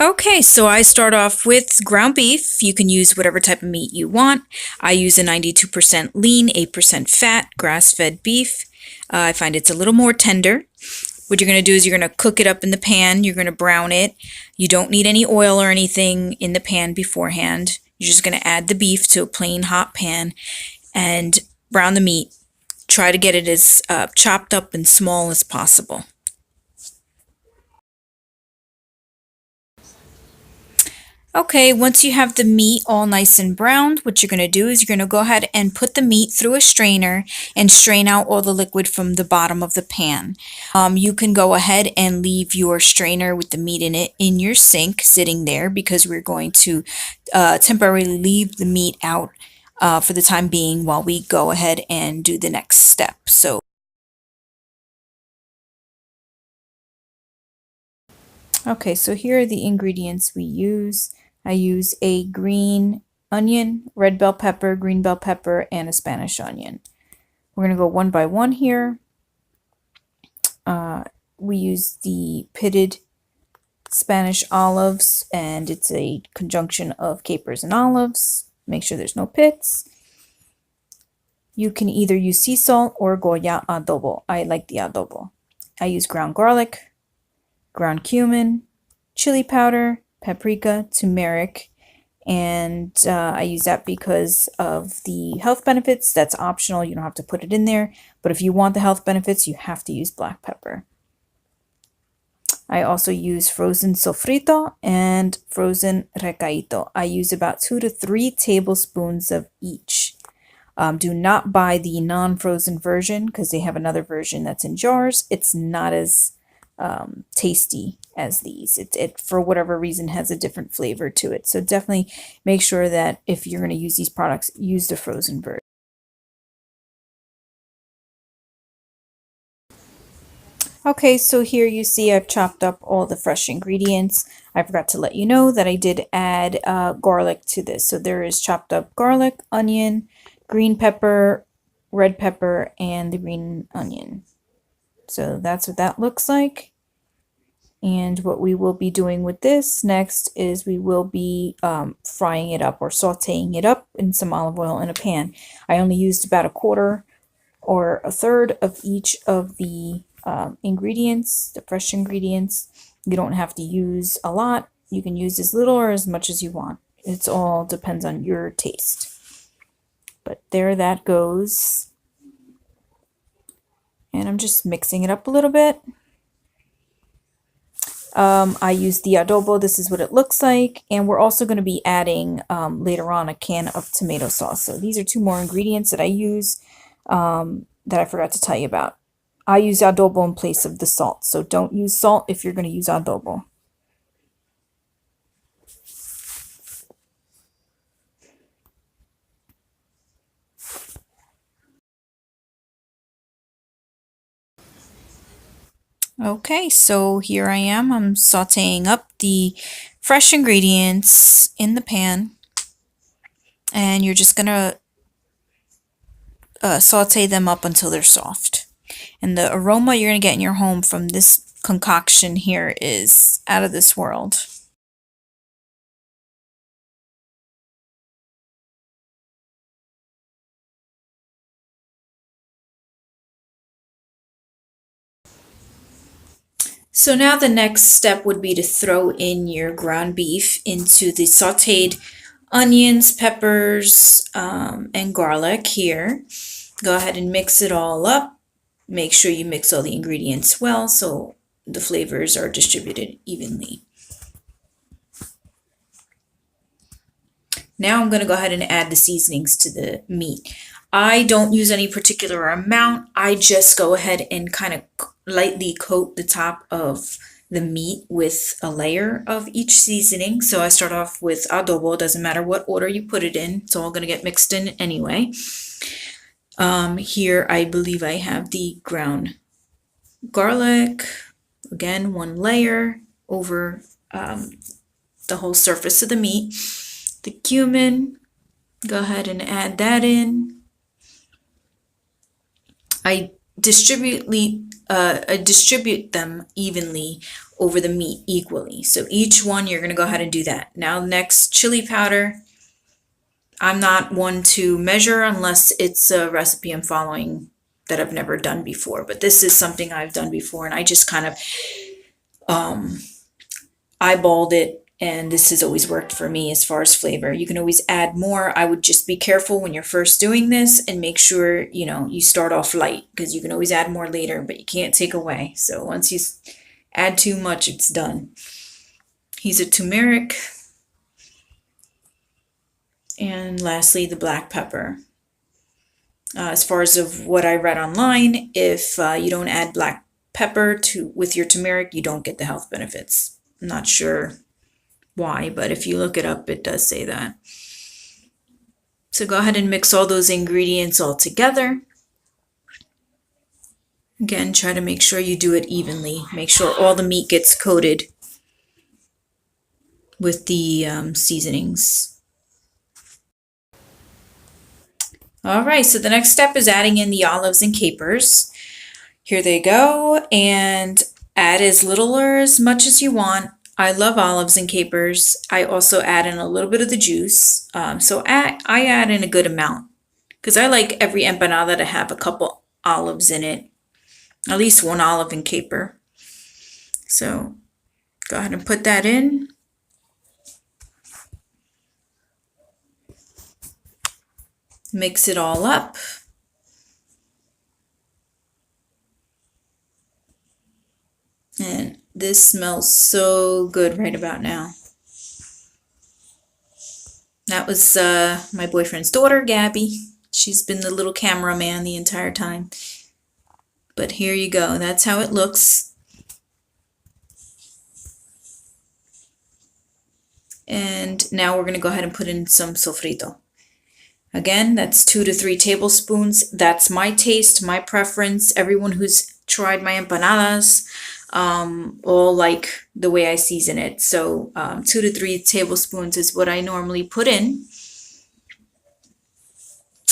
Okay, so I start off with ground beef. You can use whatever type of meat you want. I use a 92% lean, 8% fat, grass-fed beef. I find it's a little more tender. What you're going to do is you're going to cook it up in the pan. You're going to brown it. You don't need any oil or anything in the pan beforehand. You're just going to add the beef to a plain hot pan and brown the meat. Try to get it as chopped up and small as possible. Okay, once you have the meat all nice and browned, what you're going to do is you're going to go ahead and put the meat through a strainer and strain out all the liquid from the bottom of the pan. You can go ahead and leave your strainer with the meat in it in your sink sitting there because we're going to temporarily leave the meat out for the time being while we go ahead and do the next step. Okay, so here are the ingredients we use. I use a green onion, red bell pepper, green bell pepper, and a Spanish onion. We're going to go one by one here. We use the pitted Spanish olives, and it's a conjunction of capers and olives. Make sure there's no pits. You can either use sea salt or Goya adobo. I like the adobo. I use ground garlic, ground cumin, chili powder, paprika, turmeric, and I use that because of the health benefits. That's optional. You don't have to put it in there. But if you want the health benefits, you have to use black pepper. I also use frozen sofrito and frozen recaito. I use about 2 to 3 tablespoons of each. Do not buy the non-frozen version because they have another version that's in jars. It's not as tasty as these. It for whatever reason has a different flavor to it. So definitely make sure that if you're going to use these products, use the frozen version. Okay, so here you see I've chopped up all the fresh ingredients. I forgot to let you know that I did add garlic to this. So there is chopped up garlic, onion, green pepper, red pepper, and the green onion. So that's what that looks like. And what we will be doing with this next is we will be frying it up or sauteing it up in some olive oil in a pan. I only used about a quarter or a third of each of the ingredients, the fresh ingredients. You don't have to use a lot. You can use as little or as much as you want. It's all depends on your taste. But there that goes. And I'm just mixing it up a little bit. I use the adobo. This is what it looks like. And we're also going to be adding later on a can of tomato sauce. So these are 2 more ingredients that I use that I forgot to tell you about. I use adobo in place of the salt. So don't use salt if you're going to use adobo. Okay, so here I am. I'm sauteing up the fresh ingredients in the pan. And you're just going to saute them up until they're soft. And the aroma you're going to get in your home from this concoction here is out of this world. So now the next step would be to throw in your ground beef into the sauteed onions, peppers, and garlic here. Go ahead and mix it all up. Make sure you mix all the ingredients well so the flavors are distributed evenly. Now I'm going to go ahead and add the seasonings to the meat. I don't use any particular amount. I just go ahead and kind of lightly coat the top of the meat with a layer of each seasoning. So I start off with adobo. Doesn't matter what order you put it in. It's all going to get mixed in anyway. Here I believe I have the ground garlic. Again, 1 layer over the whole surface of the meat. The cumin, go ahead and add that in. I distribute distribute them evenly over the meat equally. So each one, you're going to go ahead and do that. Now next, chili powder. I'm not one to measure unless it's a recipe I'm following that I've never done before, but this is something I've done before, and I just kind of eyeballed it, and this has always worked for me as far as flavor. You can always add more. I would just be careful when you're first doing this and make sure, you start off light, because you can always add more later, but you can't take away. So once you add too much, it's done. Here's a turmeric. And lastly, the black pepper. As far as of what I read online, if you don't add black pepper with your turmeric, you don't get the health benefits. I'm not sure why, but if you look it up, it does say that. So go ahead and mix all those ingredients all together. Again, try to make sure you do it evenly. Make sure all the meat gets coated with the seasonings. All right, so the next step is adding in the olives and capers. Here they go, and add as little or as much as you want. I love olives and capers. I also add in a little bit of the juice. I add in a good amount, because I like every empanada to have a couple olives in it, at least one olive and caper. So go ahead and put that in. Mix it all up. And this smells so good right about now. That was my boyfriend's daughter, Gabby. She's been the little cameraman the entire time. But here you go. That's how it looks. And now we're going to go ahead and put in some sofrito. Again, that's 2 to 3 tablespoons. That's my taste, my preference. Everyone who's tried my empanadas all like the way I season it. So 2 to 3 tablespoons is what I normally put in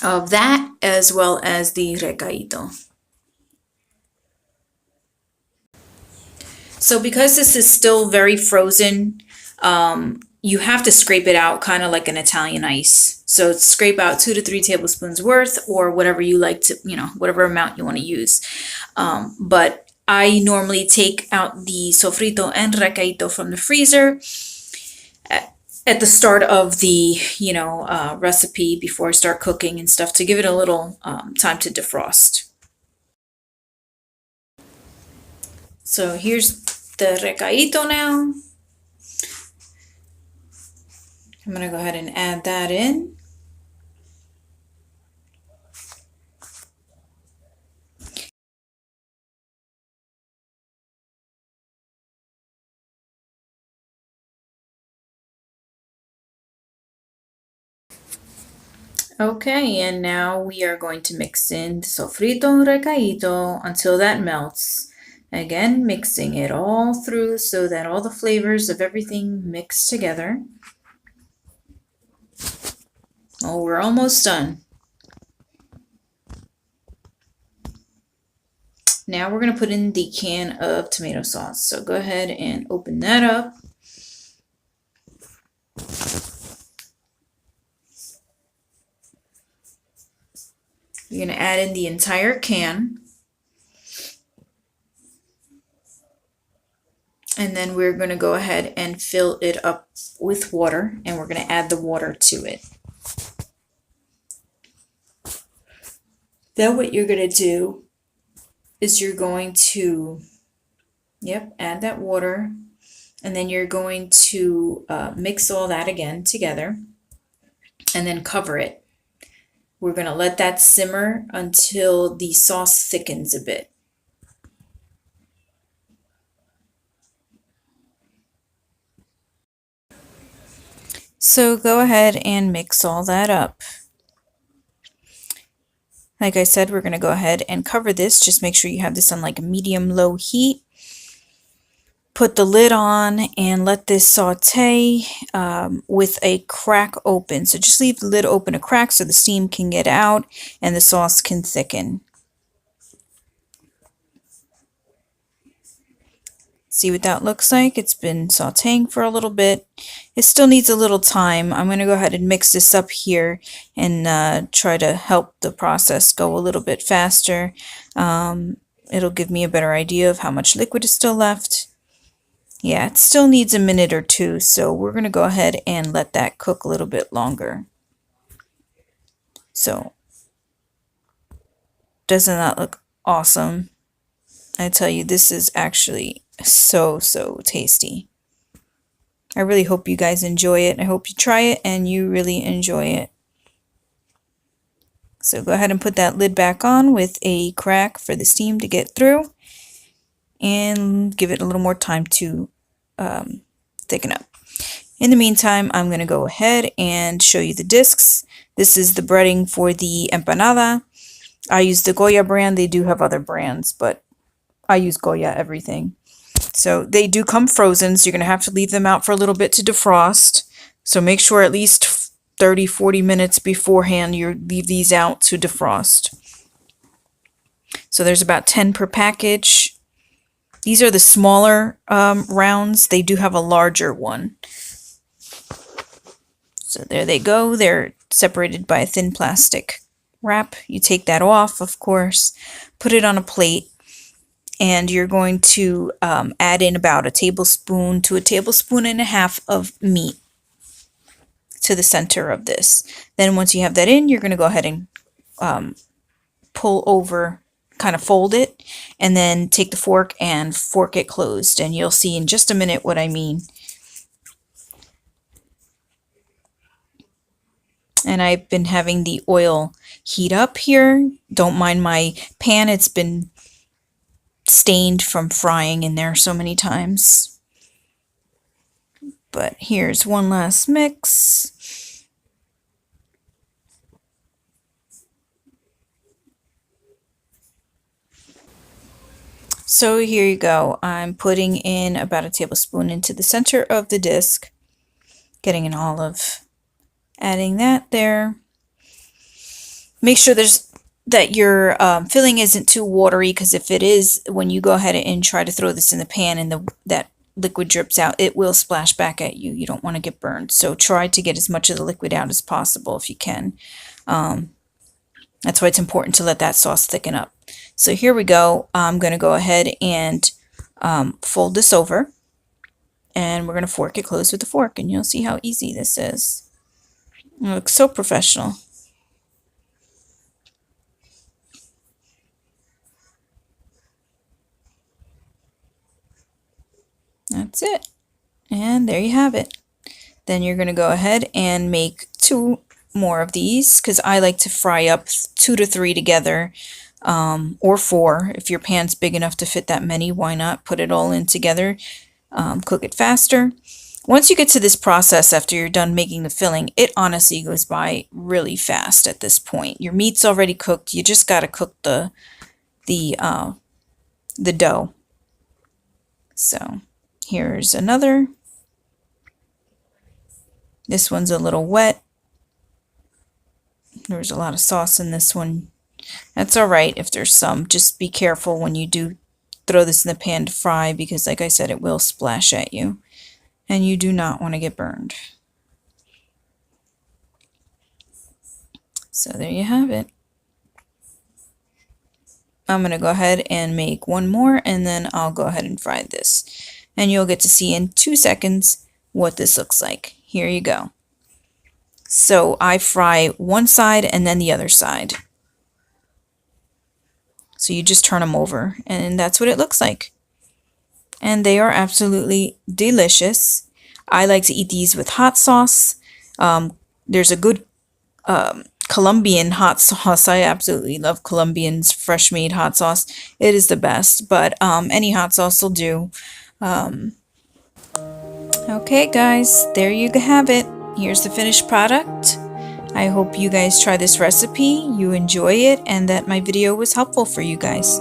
of that, as well as the recaito. So because this is still very frozen, you have to scrape it out kind of like an Italian ice. So scrape out 2 to 3 tablespoons worth, or whatever you like to, whatever amount you want to use. But I normally take out the sofrito and recaito from the freezer at the start of the, recipe before I start cooking and stuff, to give it a little time to defrost. So here's the recaito now. I'm going to go ahead and add that in. Okay, and now we are going to mix in the sofrito and recaito until that melts. Again, mixing it all through so that all the flavors of everything mix together. Oh, we're almost done. Now we're going to put in the can of tomato sauce. So go ahead and open that up. You're going to add in the entire can. And then we're going to go ahead and fill it up with water, and we're going to add the water to it. Then what you're going to do is you're going to, add that water, and then you're going to mix all that again together, and then cover it. We're going to let that simmer until the sauce thickens a bit. So go ahead and mix all that up. Like I said, we're going to go ahead and cover this. Just make sure you have this on like a medium-low heat. Put the lid on and let this saute with a crack open. So just leave the lid open a crack so the steam can get out and the sauce can thicken. See what that looks like? It's been sauteing for a little bit. It still needs a little time. I'm going to go ahead and mix this up here and try to help the process go a little bit faster. It'll give me a better idea of how much liquid is still left. Yeah, it still needs a minute or two, so we're going to go ahead and let that cook a little bit longer. So, doesn't that look awesome? I tell you, this is actually so tasty. I really hope you guys enjoy it. I hope you try it and you really enjoy it. So go ahead and put that lid back on with a crack for the steam to get through, and give it a little more time to thicken up. In the meantime, I'm going to go ahead and show you the discs. This is the breading for the empanada. I use the Goya brand. They do have other brands, but I use Goya everything. So they do come frozen, so you're going to have to leave them out for a little bit to defrost. So make sure at least 30-40 minutes beforehand you leave these out to defrost. So there's about 10 per package. These are the smaller rounds. They do have a larger one. So there they go. They're separated by a thin plastic wrap. You take that off, of course, put it on a plate, and you're going to add in about a tablespoon to a tablespoon and a half of meat to the center of this. Then once you have that in, you're going to go ahead and pull over, kind of fold it, and then take the fork and fork it closed. And you'll see in just a minute what I mean. And I've been having the oil heat up here. Don't mind my pan. It's been stained from frying in there so many times. But here's one last mix. So here you go. I'm putting in about a tablespoon into the center of the disc, getting an olive, adding that there. Make sure that your filling isn't too watery, because if it is, when you go ahead and try to throw this in the pan and that liquid drips out, it will splash back at you. You don't want to get burned. So try to get as much of the liquid out as possible if you can. That's why it's important to let that sauce thicken up. So here we go. I'm going to go ahead and fold this over, and we're going to fork it closed with the fork, and you'll see how easy this is. It looks so professional. That's it. And there you have it. Then you're going to go ahead and make 2 more of these, because I like to fry up 2 to 3 together, or 4. If your pan's big enough to fit that many, why not put it all in together, cook it faster. Once you get to this process after you're done making the filling, it honestly goes by really fast at this point. Your meat's already cooked. You just got to cook the dough. So here's another. This one's a little wet. There's a lot of sauce in this one. That's all right if there's some. Just be careful when you do throw this in the pan to fry, because like I said, it will splash at you, and you do not want to get burned. So there you have it. I'm going to go ahead and make 1 more, and then I'll go ahead and fry this. And you'll get to see in 2 seconds what this looks like. Here you go. So I fry one side and then the other side. So you just turn them over, and that's what it looks like. And they are absolutely delicious. I like to eat these with hot sauce. There's a good Colombian hot sauce. I absolutely love Colombian's fresh made hot sauce. It is the best, but any hot sauce will do. Okay guys, there you have it. Here's the finished product. I hope you guys try this recipe, you enjoy it, and that my video was helpful for you guys.